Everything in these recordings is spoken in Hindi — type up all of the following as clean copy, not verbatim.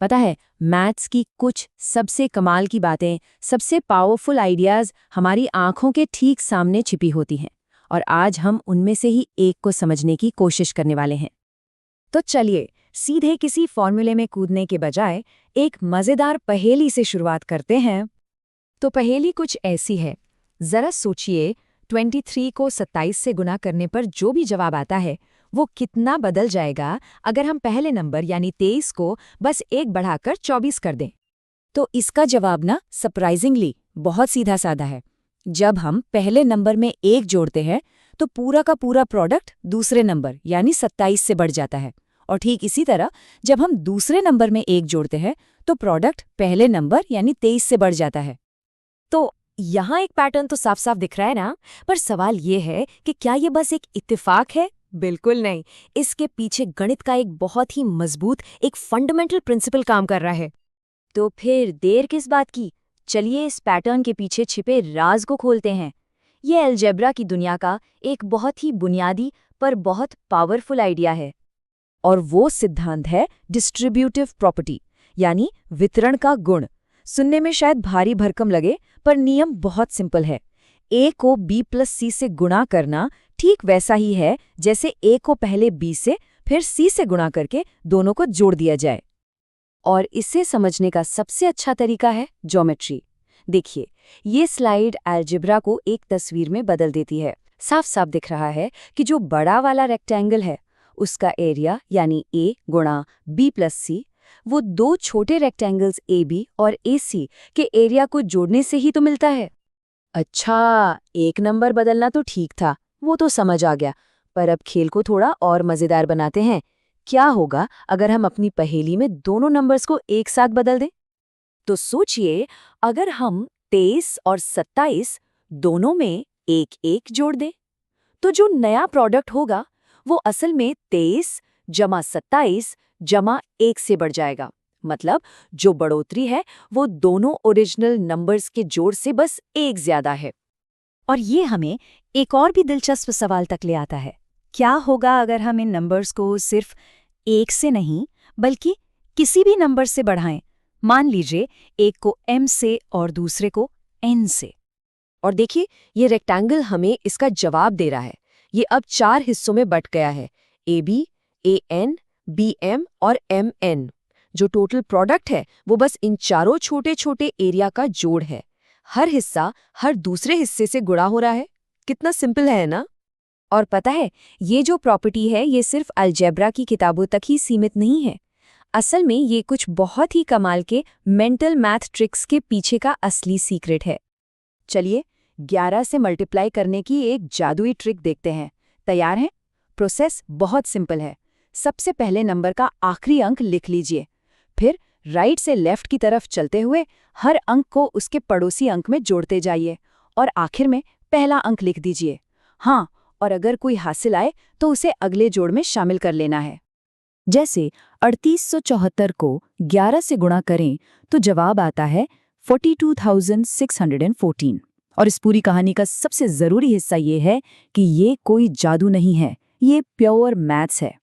पता है, मैथ्स की कुछ सबसे कमाल की बातें, सबसे पावरफुल आइडियाज हमारी आंखों के ठीक सामने छिपी होती हैं, और आज हम उनमें से ही एक को समझने की कोशिश करने वाले हैं। तो चलिए सीधे किसी फॉर्मूले में कूदने के बजाय एक मजेदार पहेली से शुरुआत करते हैं। तो पहेली कुछ ऐसी है, जरा सोचिए 23 को 27 से गुना करने पर जो भी जवाब आता है वो कितना बदल जाएगा अगर हम पहले नंबर यानी 23 को बस एक बढ़ाकर 24 कर दें। तो इसका जवाब ना सरप्राइजिंगली बहुत सीधा साधा है। जब हम पहले नंबर में एक जोड़ते हैं तो पूरा का पूरा प्रोडक्ट दूसरे नंबर यानी 27 से बढ़ जाता है, और ठीक इसी तरह जब हम दूसरे नंबर में एक जोड़ते हैं तो प्रोडक्ट पहले नंबर यानी 23 से बढ़ जाता है। तो यहाँ एक पैटर्न तो साफ साफ दिख रहा है ना, पर सवाल ये है कि क्या ये बस एक इत्तेफाक है? बिल्कुल नहीं, इसके पीछे गणित का एक बहुत ही मजबूत, एक फंडामेंटल प्रिंसिपल काम कर रहा है। तो फिर देर किस बात की, चलिए इस पैटर्न के पीछे छिपे राज को खोलते हैं। ये अलजेब्रा की दुनिया का एक बहुत ही बुनियादी पर बहुत पावरफुल आइडिया है, और वो सिद्धांत है डिस्ट्रीब्यूटिव प्रॉपर्टी, यानी वितरण का गुण। सुनने में शायद भारी भरकम लगे, पर नियम बहुत सिंपल है। ए को बी प्लस सी से गुणा करना ठीक वैसा ही है जैसे ए को पहले बी से फिर सी से गुणा करके दोनों को जोड़ दिया जाए। और इसे समझने का सबसे अच्छा तरीका है ज्योमेट्री। देखिए, ये स्लाइड अलजेब्रा को एक तस्वीर में बदल देती है। साफ साफ दिख रहा है कि जो बड़ा वाला रेक्टेंगल है उसका एरिया यानी ए गुणा बी प्लस सी, वो दो छोटे रेक्टेंगल्स ए बी और ए सी के एरिया को जोड़ने से ही तो मिलता है। अच्छा, एक नंबर बदलना तो ठीक था, वो तो समझ आ गया, पर अब खेल को थोड़ा और मजेदार बनाते हैं। क्या होगा अगर हम अपनी पहेली में दोनों नंबर्स को एक साथ बदल दें? तो सोचिए, अगर हम 23 और 27 दोनों में एक एक जोड़ दें, तो जो नया प्रोडक्ट होगा वो असल में 23 जमा 27 जमा 1 से बढ़ जाएगा। मतलब जो बढ़ोतरी है वो दोनों ओरिजिनल नंबर्स के जोड़ से बस एक ज्यादा है। और ये हमें एक और भी दिलचस्प सवाल तक ले आता है। क्या होगा अगर हम इन नंबर्स को सिर्फ 1 से नहीं बल्कि किसी भी नंबर से बढ़ाएं? मान लीजिए एक को m से और दूसरे को n से। और देखिए, ये रेक्टेंगल हमें इसका जवाब दे रहा है। ये अब 4 हिस्सों में बट गया है, AB, AN, BM और MN। जो टोटल प्रोडक्ट है वो बस इन चारों छोटे छोटे एरिया का जोड़ है। हर हिस्सा हर दूसरे हिस्से से गुणा हो रहा है। कितना सिंपल है ना? और पता है, ये जो प्रॉपर्टी है ये सिर्फ अलजेब्रा की किताबों तक ही सीमित नहीं है। असल में ये कुछ बहुत ही कमाल के मेंटल मैथ ट्रिक्स के पीछे का असली सीक्रेट है। चलिए 11 से मल्टीप्लाई करने की एक जादुई ट्रिक देखते हैं। तैयार हैं? प्रोसेस बहुत सिंपल है। सबसे पहले नंबर का आखिरी अंक लिख लीजिए, फिर राइट से लेफ्ट की तरफ चलते हुए हर अंक को उसके पड़ोसी अंक में जोड़ते जाइए, और आखिर में पहला अंक लिख दीजिए। हाँ, और अगर कोई हासिल आए तो उसे अगले जोड़ में शामिल कर लेना है। जैसे 3874 को 11 से गुणा करें तो जवाब आता है 42,614। और इस पूरी कहानी का सबसे ज़रूरी हिस्सा ये है कि ये कोई जादू नहीं है, ये प्योर मैथ्स है।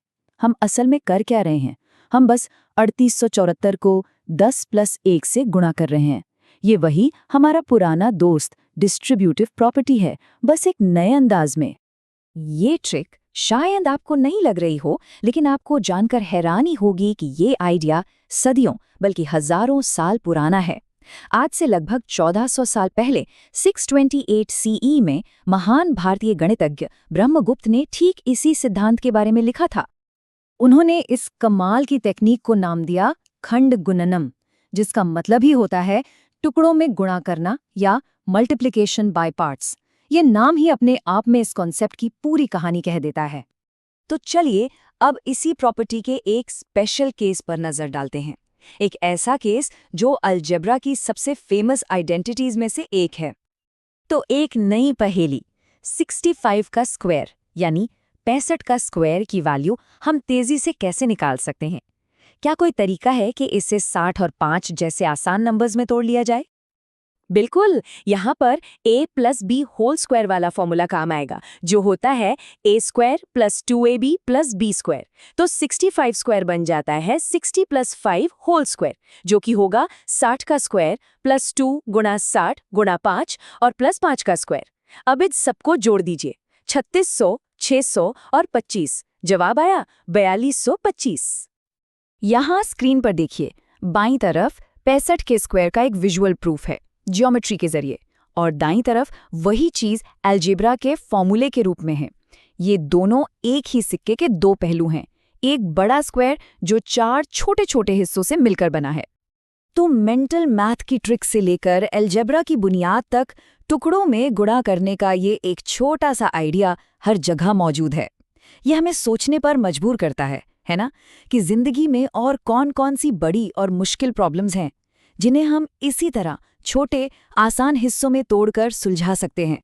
हम असल में कर क्या रहे हैं? हम बस 3874 को 10 + 1 से गुणा कर रहे हैं। ये वही हमारा पुराना दोस्त डिस्ट्रीब्यूटिव प्रॉपर्टी है, बस एक नए अंदाज में। ये ट्रिक शायद आपको नहीं लग रही हो, लेकिन आपको जानकर हैरानी होगी कि ये आइडिया सदियों बल्कि हजारों साल पुराना है। आज से लगभग 1400 साल पहले 628 सीई में महान भारतीय गणितज्ञ ब्रह्मगुप्त ने ठीक इसी सिद्धांत के बारे में लिखा था। उन्होंने इस कमाल की टेक्निक को नाम दिया खंड गुणनम, जिसका मतलब ही होता है टुकड़ों में गुणा करना या मल्टीप्लिकेशन बाय पार्ट्स। ये नाम ही अपने आप में इस कॉन्सेप्ट की पूरी कहानी कह देता है। तो चलिए अब इसी प्रॉपर्टी के एक स्पेशल केस पर नजर डालते हैं। एक ऐसा केस जो अलजेब्रा की सबसे फेमस आइडेंटिटीज में से एक है। तो एक नई पहेली, 65 का स्क्वायर यानी 65 का स्क्वायर की वैल्यू हम तेजी से कैसे निकाल सकते हैं? क्या कोई तरीका है कि इसे 60 और 5 जैसे आसान नंबर्स में तोड़ लिया जाए? बिल्कुल, यहाँ पर a+b² वाला फॉर्मूला काम आएगा, जो होता है a² + 2ab + b²। तो 65² बन जाता है 60 + 5², जो कि होगा 60 का स्क्वायर + 2 × 60 × 5 और +5 का स्क्वायर। अब इन सबको जोड़ दीजिए, 3600, 600 और 25। जवाब आया 4225। यहाँ स्क्रीन पर देखिए, बाईं तरफ 65 के स्क्वायर का एक विजुअल प्रूफ है ज्योमेट्री के जरिए, और दाईं तरफ वही चीज अलजेब्रा के फॉर्मूले के रूप में है। ये दोनों एक ही सिक्के के दो पहलू हैं, एक बड़ा स्क्वायर जो 4 छोटे छोटे हिस्सों से मिलकर बना है। तो मेंटल मैथ की ट्रिक से लेकर अलजेब्रा की बुनियाद तक टुकड़ों में गुणा करने का ये एक छोटा सा आइडिया हर जगह मौजूद है। यह हमें सोचने पर मजबूर करता है ना, कि जिंदगी में और कौन-कौन सी बड़ी और मुश्किल प्रॉब्लम्स हैं जिन्हें हम इसी तरह छोटे आसान हिस्सों में तोड़कर सुलझा सकते हैं।